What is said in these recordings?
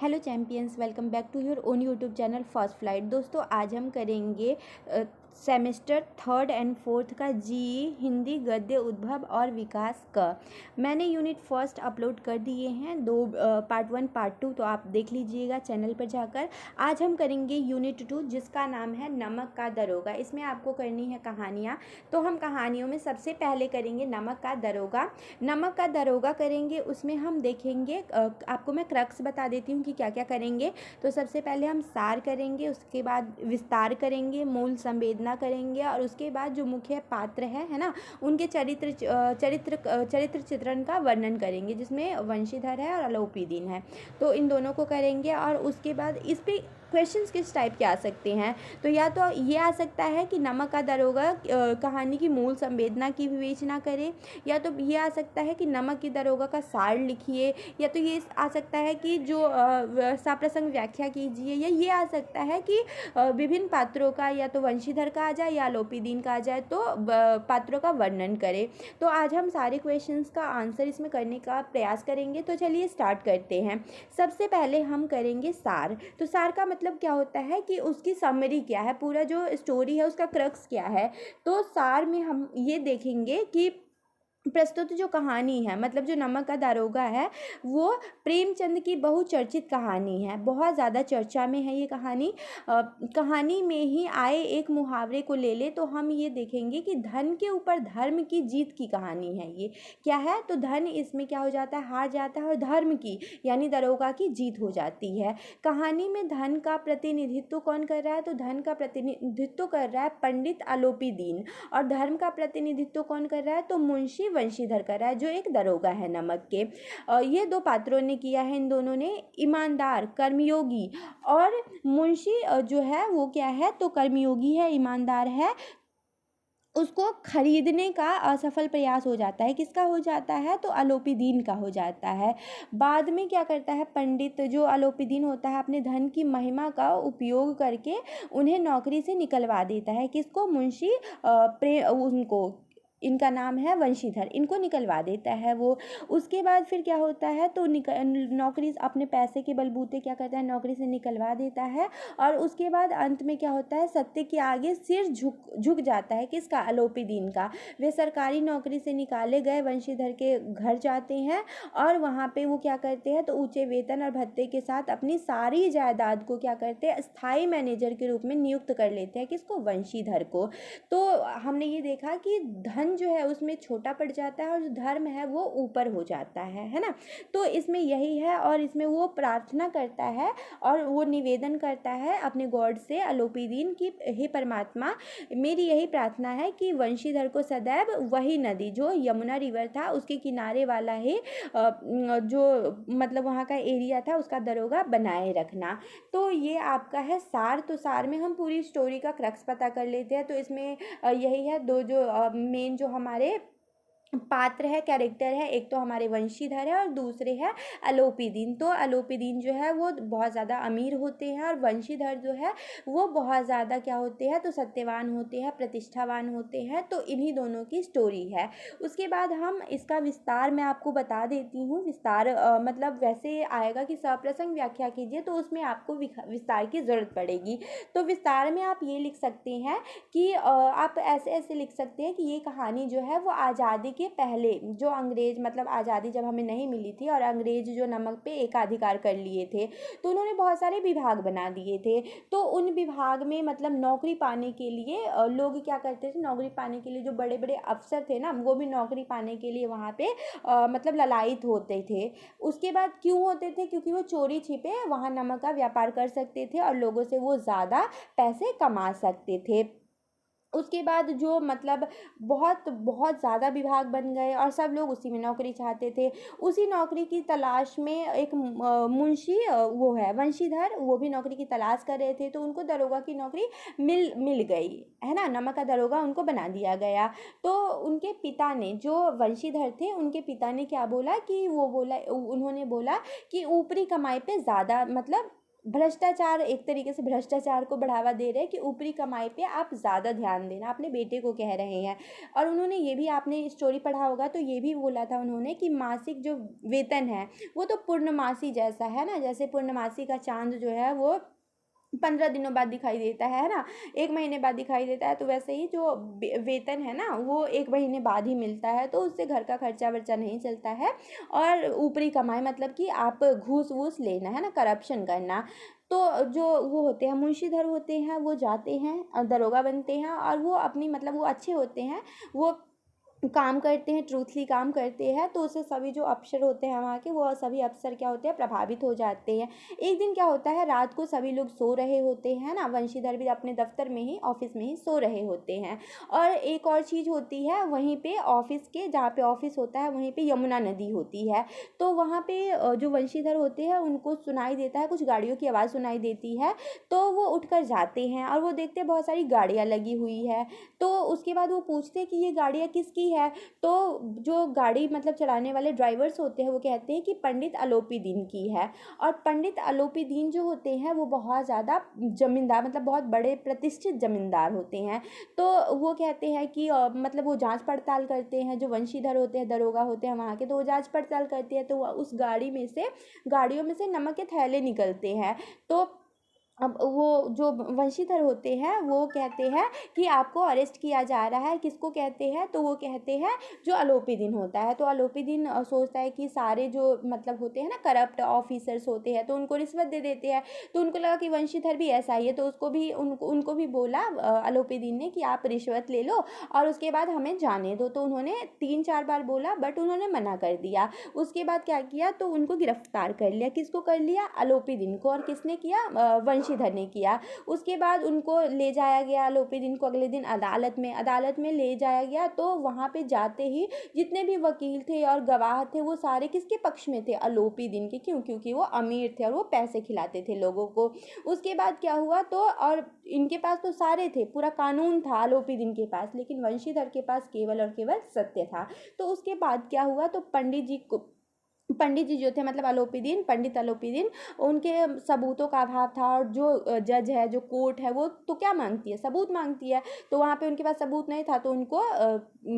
Hello champions, welcome back to your own YouTube channel first flight. दोस्तों, आज हम करेंगे सेमेस्टर 3rd एंड 4th का जीई हिंदी गद्य उद्भव और विकास का। मैंने यूनिट फर्स्ट अपलोड कर दिए हैं, दो पार्ट 1 पार्ट 2, तो आप देख लीजिएगा चैनल पर जाकर। आज हम करेंगे यूनिट 2 जिसका नाम है नमक का दरोगा। इसमें आपको करनी है कहानियाँ। तो हम कहानियों में सबसे पहले करेंगे नमक का दरोगा। नमक का दरोगा करेंगे, उसमें हम देखेंगे, आपको मैं क्रक्स बता देती हूँ कि क्या क्या करेंगे। तो सबसे पहले हम सार करेंगे, उसके बाद विस्तार करेंगे, मूल संवेदना करेंगे, और उसके बाद जो मुख्य पात्र है ना, उनके चरित्र चित्रण का वर्णन करेंगे, जिसमें वंशीधर है और अलोपीदीन है। तो इन दोनों को करेंगे। और उसके बाद इस पे क्वेश्चंस किस टाइप के आ सकते हैं, तो या तो ये आ सकता है कि नमक का दरोगा कहानी की मूल संवेदना की विवेचना करे, या तो ये आ सकता है कि नमक की दरोगा का सार लिखिए, या तो ये आ सकता है कि जो साप्रसंग व्याख्या कीजिए, या ये आ सकता है कि विभिन्न पात्रों का या तो वंशीधर का आ जाए या अलोपीदीन का आ जाए, तो पात्रों का वर्णन करे। तो आज हम सारे क्वेश्चंस का आंसर इसमें करने का प्रयास करेंगे। तो चलिए स्टार्ट करते हैं। सबसे पहले हम करेंगे सार। तो सार का मतलब क्या होता है कि उसकी समरी क्या है, पूरा जो स्टोरी है उसका क्रक्स क्या है। तो सार में हम ये देखेंगे कि प्रस्तुत जो कहानी है, मतलब जो नमक का दारोगा है, वो प्रेमचंद की बहुचर्चित कहानी है। बहुत ज़्यादा चर्चा में है ये कहानी। कहानी में ही आए एक मुहावरे को ले ले तो हम ये देखेंगे कि धन के ऊपर धर्म की जीत की कहानी है। ये क्या है, तो धन इसमें क्या हो जाता है, हार जाता है, और धर्म की यानी दरोगा की जीत हो जाती है। कहानी में धन का प्रतिनिधित्व कौन कर रहा है, तो धन का प्रतिनिधित्व कर रहा है पंडित अलोपीदीन, और धर्म का प्रतिनिधित्व कौन कर रहा है, तो मुंशी वंशीधर कर रहा है, जो एक दरोगा है नमक के। ये दो पात्रों ने किया है, इन दोनों ने। ईमानदार, कर्मयोगी, और मुंशी जो है वो क्या है, तो कर्मयोगी है, ईमानदार है। उसको खरीदने का असफल प्रयास हो जाता है। किसका हो जाता है, तो अलोपीदीन का हो जाता है। बाद में क्या करता है पंडित, जो अलोपीदीन होता है, अपने धन की महिमा का उपयोग करके उन्हें नौकरी से निकलवा देता है। किसको, मुंशी उनको, इनका नाम है वंशीधर, इनको निकलवा देता है वो। उसके बाद फिर क्या होता है, तो नौकरी अपने पैसे के बलबूते क्या करता है, नौकरी से निकलवा देता है। और उसके बाद अंत में क्या होता है, सत्य के आगे सिर झुक जाता है। किसका, अलोपीदीन का। वे सरकारी नौकरी से निकाले गए वंशीधर के घर जाते हैं, और वहाँ पे वो क्या करते हैं, तो ऊंचे वेतन और भत्ते के साथ अपनी सारी जायदाद को क्या करते हैं, स्थायी मैनेजर के रूप में नियुक्त कर लेते हैं। किसको, वंशीधर को। तो हमने ये देखा कि धन जो है उसमें छोटा पड़ जाता है, और जो धर्म है वो ऊपर हो जाता है ना। तो इसमें यही है, और इसमें वो प्रार्थना करता है और वो निवेदन करता है अपने गॉड से, अलोपीदीन की, हे परमात्मा, मेरी यही प्रार्थना है कि वंशीधर को सदैव वही नदी, जो यमुना रिवर था उसके किनारे वाला ही जो मतलब वहाँ का एरिया था, उसका दरोगा बनाए रखना। तो ये आपका है सार। तो सार में हम पूरी स्टोरी का क्रक्स पता कर लेते हैं। तो इसमें यही है, दो जो मेन जो हमारे पात्र है, कैरेक्टर है, एक तो हमारे वंशीधर है और दूसरे है अलोपीदीन। तो अलोपीदीन जो है वो बहुत ज़्यादा अमीर होते हैं, और वंशीधर जो है वो बहुत ज़्यादा क्या होते हैं, तो सत्यवान होते हैं, प्रतिष्ठावान होते हैं। तो इन्हीं दोनों की स्टोरी है। उसके बाद हम इसका विस्तार मैं आपको बता देती हूँ। विस्तार मतलब वैसे आएगा कि सप्रसंग व्याख्या कीजिए, तो उसमें आपको विस्तार की ज़रूरत पड़ेगी। तो विस्तार में आप ये लिख सकते हैं कि आप ऐसे ऐसे लिख सकते हैं कि ये कहानी जो है वो आज़ादी के पहले, जो अंग्रेज, मतलब आज़ादी जब हमें नहीं मिली थी और अंग्रेज जो नमक पे एकाधिकार कर लिए थे, तो उन्होंने बहुत सारे विभाग बना दिए थे। तो उन विभाग में मतलब नौकरी पाने के लिए लोग क्या करते थे, नौकरी पाने के लिए जो बड़े बड़े अफसर थे ना, वो भी नौकरी पाने के लिए वहाँ पे मतलब ललायित होते थे। उसके बाद क्यों होते थे, क्योंकि वो चोरी छिपे वहाँ नमक का व्यापार कर सकते थे, और लोगों से वो ज़्यादा पैसे कमा सकते थे। उसके बाद जो मतलब बहुत बहुत ज़्यादा विभाग बन गए, और सब लोग उसी में नौकरी चाहते थे। उसी नौकरी की तलाश में एक मुंशी वो है वंशीधर, वो भी नौकरी की तलाश कर रहे थे। तो उनको दरोगा की नौकरी मिल गई है ना, नमक का दरोगा उनको बना दिया गया। तो उनके पिता ने, जो वंशीधर थे, उनके पिता ने क्या बोला कि उन्होंने बोला कि ऊपरी कमाई पे ज़्यादा मतलब भ्रष्टाचार, एक तरीके से भ्रष्टाचार को बढ़ावा दे रहे हैं कि ऊपरी कमाई पे आप ज़्यादा ध्यान देना, अपने बेटे को कह रहे हैं। और उन्होंने ये भी, आपने स्टोरी पढ़ा होगा तो ये भी बोला था उन्होंने कि मासिक जो वेतन है वो तो पूर्णमासी जैसा है ना, जैसे पूर्णमासी का चांद जो है वो 15 दिनों बाद दिखाई देता है ना, 1 महीने बाद दिखाई देता है, तो वैसे ही जो वेतन है ना वो 1 महीने बाद ही मिलता है, तो उससे घर का खर्चा वर्चा नहीं चलता है। और ऊपरी कमाई मतलब कि आप घूस वूस लेना है ना, करप्शन करना। तो जो वो होते हैं मुंशीधर होते हैं, वो जाते हैं दरोगा बनते हैं, और वो अपनी मतलब वो अच्छे होते हैं, वो काम करते हैं, ट्रूथली काम करते हैं, तो उससे सभी जो अफसर होते हैं वहाँ के, वो सभी अफसर क्या होते हैं, प्रभावित हो जाते हैं। एक दिन क्या होता है, रात को सभी लोग सो रहे होते हैं ना, वंशीधर भी अपने दफ्तर में ही, ऑफिस में ही सो रहे होते हैं। और एक और चीज़ होती है, वहीं पे ऑफिस के, जहाँ पे ऑफिस होता है वहीं पे यमुना नदी होती है। तो वहाँ पे जो वंशीधर होते हैं उनको सुनाई देता है, कुछ गाड़ियों की आवाज़ सुनाई देती है, तो वो उठकर जाते हैं और वो देखते हैं बहुत सारी गाड़ियाँ लगी हुई है। तो उसके बाद वो पूछते हैं कि ये गाड़ियाँ किसकी है। तो जो गाड़ी मतलब चलाने वाले ड्राइवर्स होते हैं वो कहते हैं कि पंडित अलोपी दीन की है। और पंडित अलोपी दीन जो होते हैं वो बहुत ज़्यादा जमींदार, मतलब बहुत बड़े प्रतिष्ठित जमींदार होते हैं। तो वो कहते हैं कि मतलब वो जांच पड़ताल करते हैं, जो वंशीधर होते हैं, दरोगा होते हैं वहाँ के, तो वो जांच पड़ताल करते हैं, तो उस गाड़ियों में से नमक के थैले निकलते हैं। तो अब वो जो वंशीधर होते हैं वो कहते हैं कि आपको अरेस्ट किया जा रहा है। किसको कहते हैं, तो वो कहते हैं जो अलोपी दिन होता है। तो अलोपी दिन सोचता है कि सारे जो मतलब होते हैं ना करप्ट ऑफिसर्स होते हैं, तो उनको रिश्वत दे देते हैं। तो उनको लगा कि वंशीधर भी ऐसा ही है, तो उनको भी बोला अलोपी दिन ने कि आप रिश्वत ले लो और उसके बाद हमें जाने दो। तो उन्होंने 3-4 बार बोला, बट उन्होंने मना कर दिया। उसके बाद क्या किया, तो उनको गिरफ्तार कर लिया। किसको कर लिया, अलोपी दिन को। और किसने किया, वंशीधर ने किया। उसके बाद उनको ले जाया गया, अलोपी दिन को अगले दिन अदालत में ले जाया गया। तो वहाँ पे जाते ही जितने भी वकील थे और गवाह थे वो सारे किसके पक्ष में थे, अलोपी दिन के। क्यों, क्योंकि वो अमीर थे और वो पैसे खिलाते थे लोगों को। उसके बाद क्या हुआ, तो और इनके पास तो सारे थे, पूरा कानून था अलोपी दिन के पास, लेकिन वंशीधर के पास केवल और केवल सत्य था। तो उसके बाद क्या हुआ, तो पंडित जी जो थे, मतलब पंडित अलोपी दीन, उनके सबूतों का अभाव था। और जो जज है, जो कोर्ट है, वो तो क्या मांगती है, सबूत मांगती है। तो वहाँ पे उनके पास सबूत नहीं था, तो उनको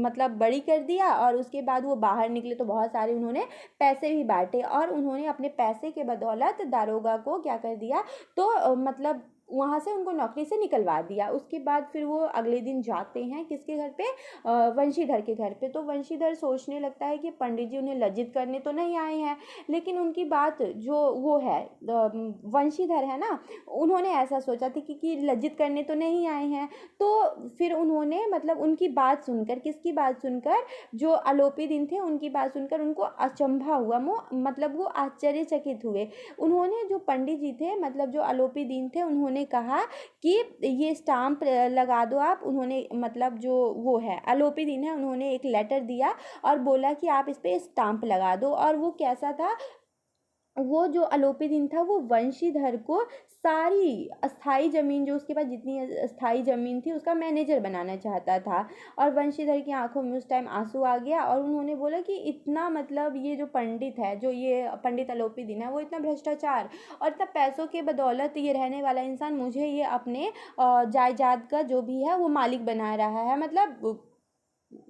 मतलब बरी कर दिया। और उसके बाद वो बाहर निकले तो बहुत सारे उन्होंने पैसे भी बांटे, और उन्होंने अपने पैसे के बदौलत दारोगा को क्या कर दिया, तो मतलब वहाँ से उनको नौकरी से निकलवा दिया। उसके बाद फिर वो अगले दिन जाते हैं किसके घर पे, वंशीधर के घर पे। तो वंशीधर सोचने लगता है कि पंडित जी उन्हें लज्जित करने तो नहीं आए हैं, लेकिन उनकी बात जो वो है वंशीधर है ना, उन्होंने ऐसा सोचा था कि लज्जित करने तो नहीं आए हैं। तो फिर उन्होंने मतलब उनकी बात सुनकर, किसकी बात सुनकर, जो अलोपी दिन थे उनकी बात सुनकर उनको अचंभा हुआ, मतलब वो आश्चर्यचकित हुए। उन्होंने, जो पंडित जी थे मतलब जो अलोपी दीन थे, उन्होंने कहा कि ये स्टाम्प लगा दो आप। उन्होंने मतलब जो वो है अलोपी दीन है, उन्होंने एक लेटर दिया और बोला कि आप इस पे स्टाम्प लगा दो। और वो कैसा था, वो जो अलोपी दिन था वो वंशीधर को सारी अस्थाई ज़मीन, जो उसके पास जितनी अस्थाई ज़मीन थी, उसका मैनेजर बनाना चाहता था। और वंशीधर की आंखों में उस टाइम आंसू आ गया, और उन्होंने बोला कि इतना मतलब ये जो पंडित है, जो ये पंडित अलोपी दिन है, वो इतना भ्रष्टाचार और इतना पैसों के बदौलत ये रहने वाला इंसान मुझे ये अपने जायदाद का जो भी है वो मालिक बना रहा है, मतलब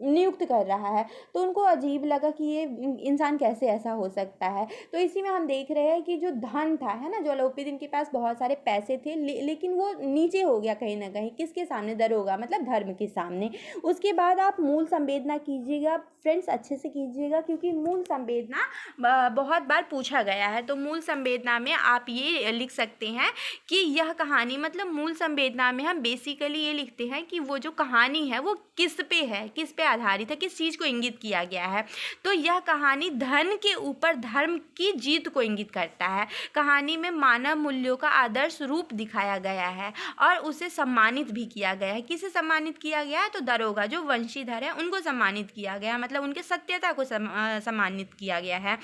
नियुक्त कर रहा है। तो उनको अजीब लगा कि ये इंसान कैसे ऐसा हो सकता है। तो इसी में हम देख रहे हैं कि जो धन था, है ना, जो अलोपी दिन के पास बहुत सारे पैसे थे, लेकिन वो नीचे हो गया कहीं ना कहीं, किसके सामने, दरोगा मतलब धर्म के सामने। उसके बाद आप मूल संवेदना कीजिएगा फ्रेंड्स, अच्छे से कीजिएगा, क्योंकि मूल संवेदना बहुत बार पूछा गया है। तो मूल संवेदना में आप ये लिख सकते हैं कि यह कहानी, मतलब मूल संवेदना में हम बेसिकली ये लिखते हैं कि वो जो कहानी है वो किस पे है, किस पे आधारित है, किस चीज़ को इंगित किया गया है। तो यह कहानी धन के ऊपर धर्म की जीत को इंगित करता है। कहानी में मानव मूल्यों का आदर्श रूप दिखाया गया है और उसे सम्मानित भी किया गया है। किसे सम्मानित किया गया है, तो दरोगा जो वंशीधर है उनको सम्मानित किया गया, मतलब उनके सत्यता को सम्मानित किया गया है।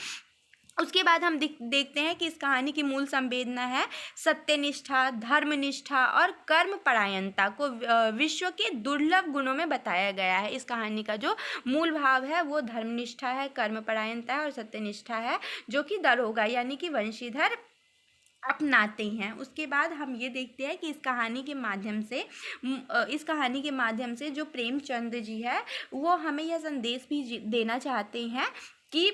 उसके बाद हम देखते हैं कि इस कहानी की मूल संवेदना है सत्यनिष्ठा, धर्मनिष्ठा और कर्मपरायणता को विश्व के दुर्लभ गुणों में बताया गया है। इस कहानी का जो मूल भाव है वो धर्मनिष्ठा है, कर्मपरायणता है और सत्यनिष्ठा है, जो कि दरोगा यानी कि वंशीधर अपनाते हैं। उसके बाद हम ये देखते हैं कि इस कहानी के माध्यम से जो प्रेमचंद जी है वो हमें यह संदेश भी देना चाहते हैं कि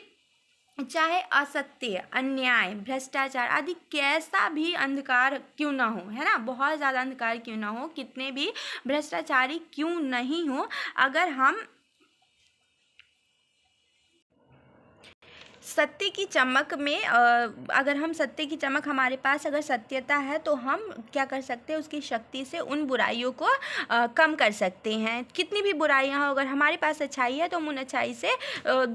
चाहे असत्य, अन्याय, भ्रष्टाचार आदि कैसा भी अंधकार क्यों ना हो, है ना, बहुत ज़्यादा अंधकार क्यों ना हो, कितने भी भ्रष्टाचारी क्यों नहीं हो, अगर हम सत्य की चमक में अगर हम सत्य की चमक हमारे पास अगर सत्यता है तो हम क्या कर सकते हैं, उसकी शक्ति से उन बुराइयों को कम कर सकते हैं। कितनी भी बुराइयां हो, अगर हमारे पास अच्छाई है तो हम उन अच्छाई से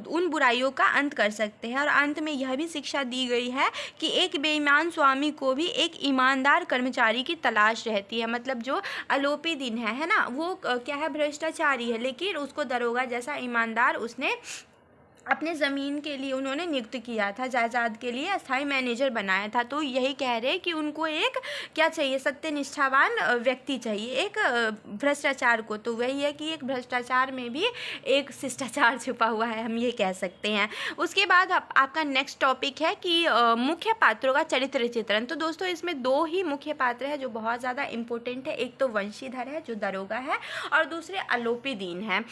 उन बुराइयों का अंत कर सकते हैं। और अंत में यह भी शिक्षा दी गई है कि एक बेईमान स्वामी को भी एक ईमानदार कर्मचारी की तलाश रहती है। मतलब जो आलोपी दिन है ना, वो क्या है, भ्रष्टाचारी है, लेकिन उसको दरोगा जैसा ईमानदार उसने अपने ज़मीन के लिए उन्होंने नियुक्त किया था, जायदाद के लिए अस्थाई मैनेजर बनाया था। तो यही कह रहे हैं कि उनको एक क्या चाहिए, सत्यनिष्ठावान व्यक्ति चाहिए एक भ्रष्टाचार को। तो वही है कि एक भ्रष्टाचार में भी एक शिष्टाचार छुपा हुआ है, हम ये कह सकते हैं। उसके बाद आपका नेक्स्ट टॉपिक है कि मुख्य पात्रों का चरित्र चित्रण। तो दोस्तों इसमें दो ही मुख्य पात्र है जो बहुत ज़्यादा इम्पोर्टेंट है। एक तो वंशीधर है जो दरोगा है, और दूसरे आलोपी दीन है।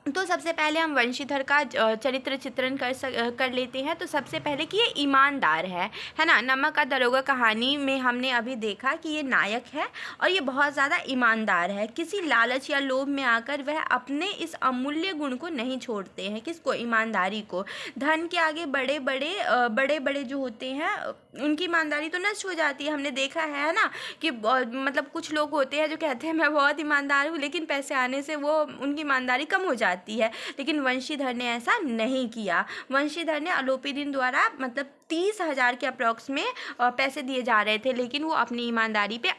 तो सबसे पहले हम वंशीधर का चरित्र चित्रण कर लेते हैं। तो सबसे पहले कि ये ईमानदार है ना। नमक का दरोगा कहानी में हमने अभी देखा कि ये नायक है और ये बहुत ज़्यादा ईमानदार है। किसी लालच या लोभ में आकर वह अपने इस अमूल्य गुण को नहीं छोड़ते हैं। किसको, ईमानदारी को। धन के आगे बड़े बड़े जो होते हैं उनकी ईमानदारी तो नष्ट हो जाती है। हमने देखा है ना कि मतलब कुछ लोग होते हैं जो कहते हैं मैं बहुत ईमानदार हूँ, लेकिन पैसे आने से वो उनकी ईमानदारी कम हो जाती है। लेकिन वंशीधर ने ऐसा नहीं किया। वंशीधर ने आलोपी दिन द्वारा मतलब 30,000 के अप्रॉक्स में पैसे दिए जा रहे थे, लेकिन वो अपनी ईमानदारी पे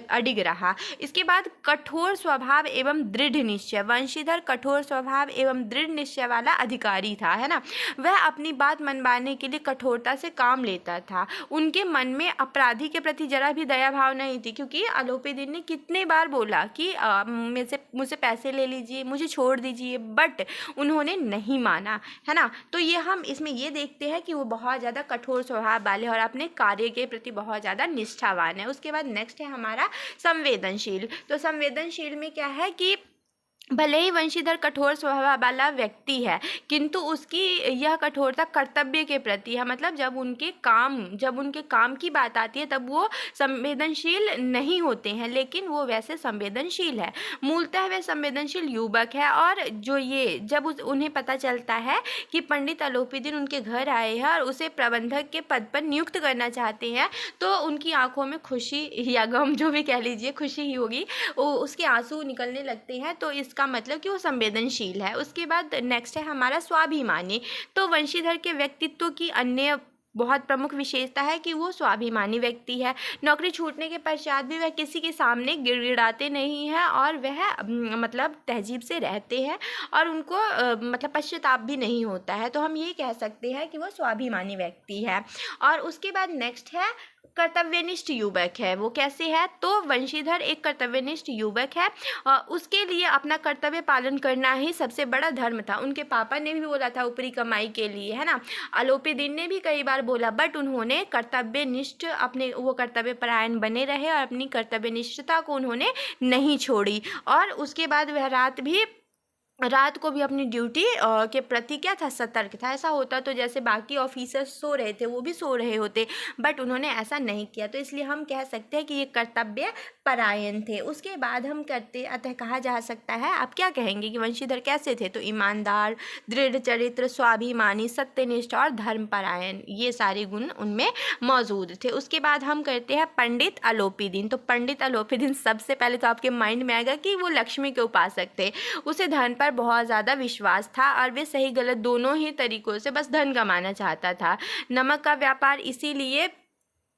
अडिग रहा। इसके बाद कठोर स्वभाव एवं दृढ़ निश्चय। वंशीधर कठोर स्वभाव एवं दृढ़ निश्चय वाला अधिकारी था, है ना। वह अपनी बात मनवाने के लिए कठोरता से काम लेता था। उनके मन में अपराधी के प्रति जरा भी दया भाव नहीं थी, क्योंकि आलोपी दिन ने कितने बार बोला कि मुझसे पैसे ले लीजिए, मुझे छोड़ दीजिए, बट उन्होंने नहीं माना, है ना। तो ये हम इसमें ये देखते हैं कि वो बहुत ज़्यादा कठोर स्वभाव वाले और अपने कार्य के प्रति बहुत ज़्यादा निष्ठावान है। उसके बाद नेक्स्ट है हमारा संवेदनशील। तो संवेदनशील में क्या है कि भले ही वंशीधर कठोर स्वभाव वाला व्यक्ति है, किंतु उसकी यह कठोरता कर्तव्य के प्रति है। मतलब जब उनके काम की बात आती है तब वो संवेदनशील नहीं होते हैं, लेकिन वो वैसे संवेदनशील है। मूलतः वे संवेदनशील युवक है। और जो ये जब उन्हें पता चलता है कि पंडित आलोपी दिन उनके घर आए हैं और उसे प्रबंधक के पद पर नियुक्त करना चाहते हैं, तो उनकी आंखों में खुशी या गम जो भी कह लीजिए, खुशी ही होगी, उसके आंसू निकलने लगते हैं। तो इसका मतलब कि वो संवेदनशील है। उसके बाद नेक्स्ट है हमारा स्वाभिमानी। तो वंशीधर के व्यक्तित्व की अन्य बहुत प्रमुख विशेषता है कि वो स्वाभिमानी व्यक्ति है। नौकरी छूटने के पश्चात भी वह किसी के सामने गिड़गिड़ाते नहीं हैं और वह मतलब तहजीब से रहते हैं और उनको मतलब पश्चाताप भी नहीं होता है। तो हम ये कह सकते हैं कि वो स्वाभिमानी व्यक्ति है। और उसके बाद नेक्स्ट है कर्तव्यनिष्ठ युवक है। वो कैसे है, तो वंशीधर एक कर्तव्यनिष्ठ युवक है। उसके लिए अपना कर्तव्य पालन करना ही सबसे बड़ा धर्म था। उनके पापा ने भी बोला था ऊपरी कमाई के लिए, है ना। आलोपी दिन ने भी कई बार बोला, बट उन्होंने कर्तव्यनिष्ठ अपने वो कर्तव्य परायण बने रहे और अपनी कर्तव्यनिष्ठता को उन्होंने नहीं छोड़ी। और उसके बाद वह रात को भी अपनी ड्यूटी के प्रति क्या था, सतर्क था। ऐसा होता तो जैसे बाकी ऑफिसर्स सो रहे थे वो भी सो रहे होते, बट उन्होंने ऐसा नहीं किया। तो इसलिए हम कह सकते हैं कि ये कर्तव्य परायण थे। उसके बाद हम अतः कहा जा सकता है, आप क्या कहेंगे कि वंशीधर कैसे थे, तो ईमानदार, दृढ़ चरित्र, स्वाभिमानी, सत्यनिष्ठ और धर्मपरायण, ये सारे गुण उनमें मौजूद थे। उसके बाद हम करते हैं पंडित आलोपी दिन। तो पंडित आलोपी दिन सबसे पहले तो आपके माइंड में आएगा कि वो लक्ष्मी के उपासक थे। उसे धन पर बहुत ज़्यादा विश्वास था और वे सही गलत दोनों ही तरीकों से बस धन कमाना चाहता था। नमक का व्यापार इसीलिए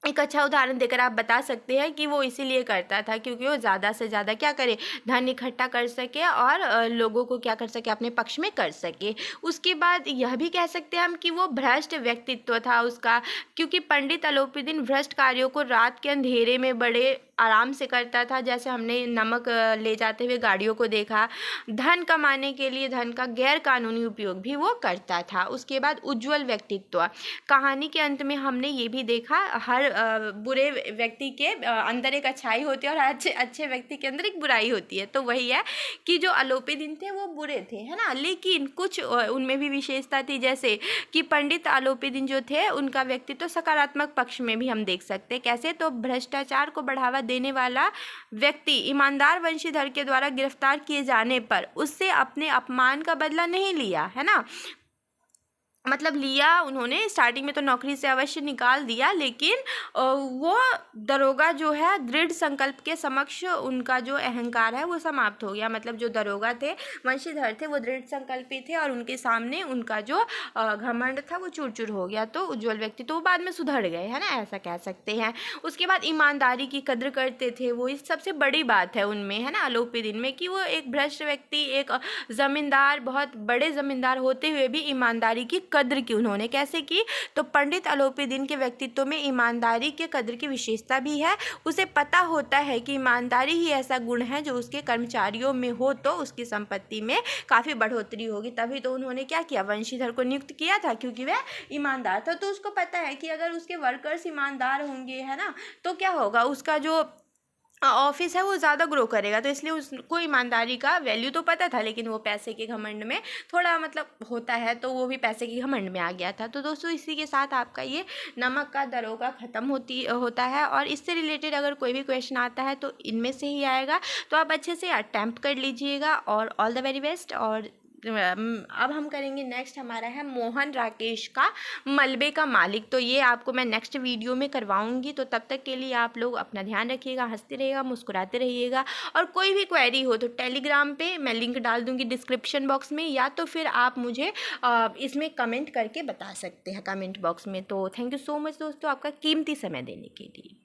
एक अच्छा उदाहरण देकर आप बता सकते हैं कि वो इसीलिए करता था क्योंकि वो ज़्यादा से ज़्यादा क्या करे, धन इकट्ठा कर सके और लोगों को क्या कर सके, अपने पक्ष में कर सके। उसके बाद यह भी कह सकते हैं हम कि वो भ्रष्ट व्यक्तित्व था उसका, क्योंकि पंडित आलोपी दिन भ्रष्ट कार्यों को रात के अंधेरे में बड़े आराम से करता था। जैसे हमने नमक ले जाते हुए गाड़ियों को देखा। धन कमाने के लिए धन का गैर कानूनी उपयोग भी वो करता था। उसके बाद उज्ज्वल व्यक्तित्व। कहानी के अंत में हमने ये भी देखा, हर हर बुरे व्यक्ति के अंदर एक अच्छाई होती है और अच्छे अच्छे व्यक्ति के अंदर एक बुराई होती है। तो वही है कि जो आलोपी दिन थे वो बुरे थे, है ना, लेकिन कुछ उनमें भी विशेषता थी, जैसे कि पंडित आलोपी दिन जो थे उनका व्यक्तित्व तो सकारात्मक पक्ष में भी हम देख सकते हैं। कैसे? तो भ्रष्टाचार को बढ़ावा देने वाला व्यक्ति ईमानदार वंशीधर के द्वारा गिरफ्तार किए जाने पर उससे अपने अपमान का बदला नहीं लिया, है ना, मतलब लिया उन्होंने, स्टार्टिंग में तो नौकरी से अवश्य निकाल दिया, लेकिन वो दरोगा जो है दृढ़ संकल्प के समक्ष उनका जो अहंकार है वो समाप्त हो गया। मतलब जो दरोगा थे, वंशीधर थे, वो दृढ़ संकल्पी थे और उनके सामने उनका जो घमंड था वो चूर चूर हो गया। तो उज्जवल व्यक्ति तो वो बाद में सुधर गए, है ना, ऐसा कह सकते हैं। उसके बाद ईमानदारी की कद्र करते थे वो, इस सबसे बड़ी बात है उनमें, है ना, आलोपी दिन में, कि वो एक भ्रष्ट व्यक्ति, एक जमींदार, बहुत बड़े जमींदार होते हुए भी ईमानदारी की कद्र की उन्होंने। कैसे की? तो पंडित आलोपी दिन के व्यक्तित्व में ईमानदारी के कद्र की विशेषता भी है। उसे पता होता है कि ईमानदारी ही ऐसा गुण है जो उसके कर्मचारियों में हो तो उसकी संपत्ति में काफ़ी बढ़ोतरी होगी। तभी तो उन्होंने क्या किया, वंशीधर को नियुक्त किया था, क्योंकि वह ईमानदार था। तो उसको पता है कि अगर उसके वर्कर्स ईमानदार होंगे, है ना, तो क्या होगा, उसका जो ऑफिस है वो ज़्यादा ग्रो करेगा। तो इसलिए उसको ईमानदारी का वैल्यू तो पता था, लेकिन वो पैसे के घमंड में थोड़ा मतलब होता है, तो वो भी पैसे के घमंड में आ गया था। तो दोस्तों इसी के साथ आपका ये नमक का दरोगा ख़त्म होता है। और इससे रिलेटेड अगर कोई भी क्वेश्चन आता है तो इनमें से ही आएगा, तो आप अच्छे से अटैम्प्ट कर लीजिएगा। और ऑल द वेरी बेस्ट। और अब हम करेंगे नेक्स्ट, हमारा है मोहन राकेश का मलबे का मालिक। तो ये आपको मैं नेक्स्ट वीडियो में करवाऊंगी। तो तब तक के लिए आप लोग अपना ध्यान रखिएगा, हंसते रहिएगा, मुस्कुराते रहिएगा। और कोई भी क्वेरी हो तो टेलीग्राम पे मैं लिंक डाल दूंगी डिस्क्रिप्शन बॉक्स में, या तो फिर आप मुझे इसमें कमेंट करके बता सकते हैं, कमेंट बॉक्स में। तो थैंक यू सो मच दोस्तों, आपका कीमती समय देने के लिए।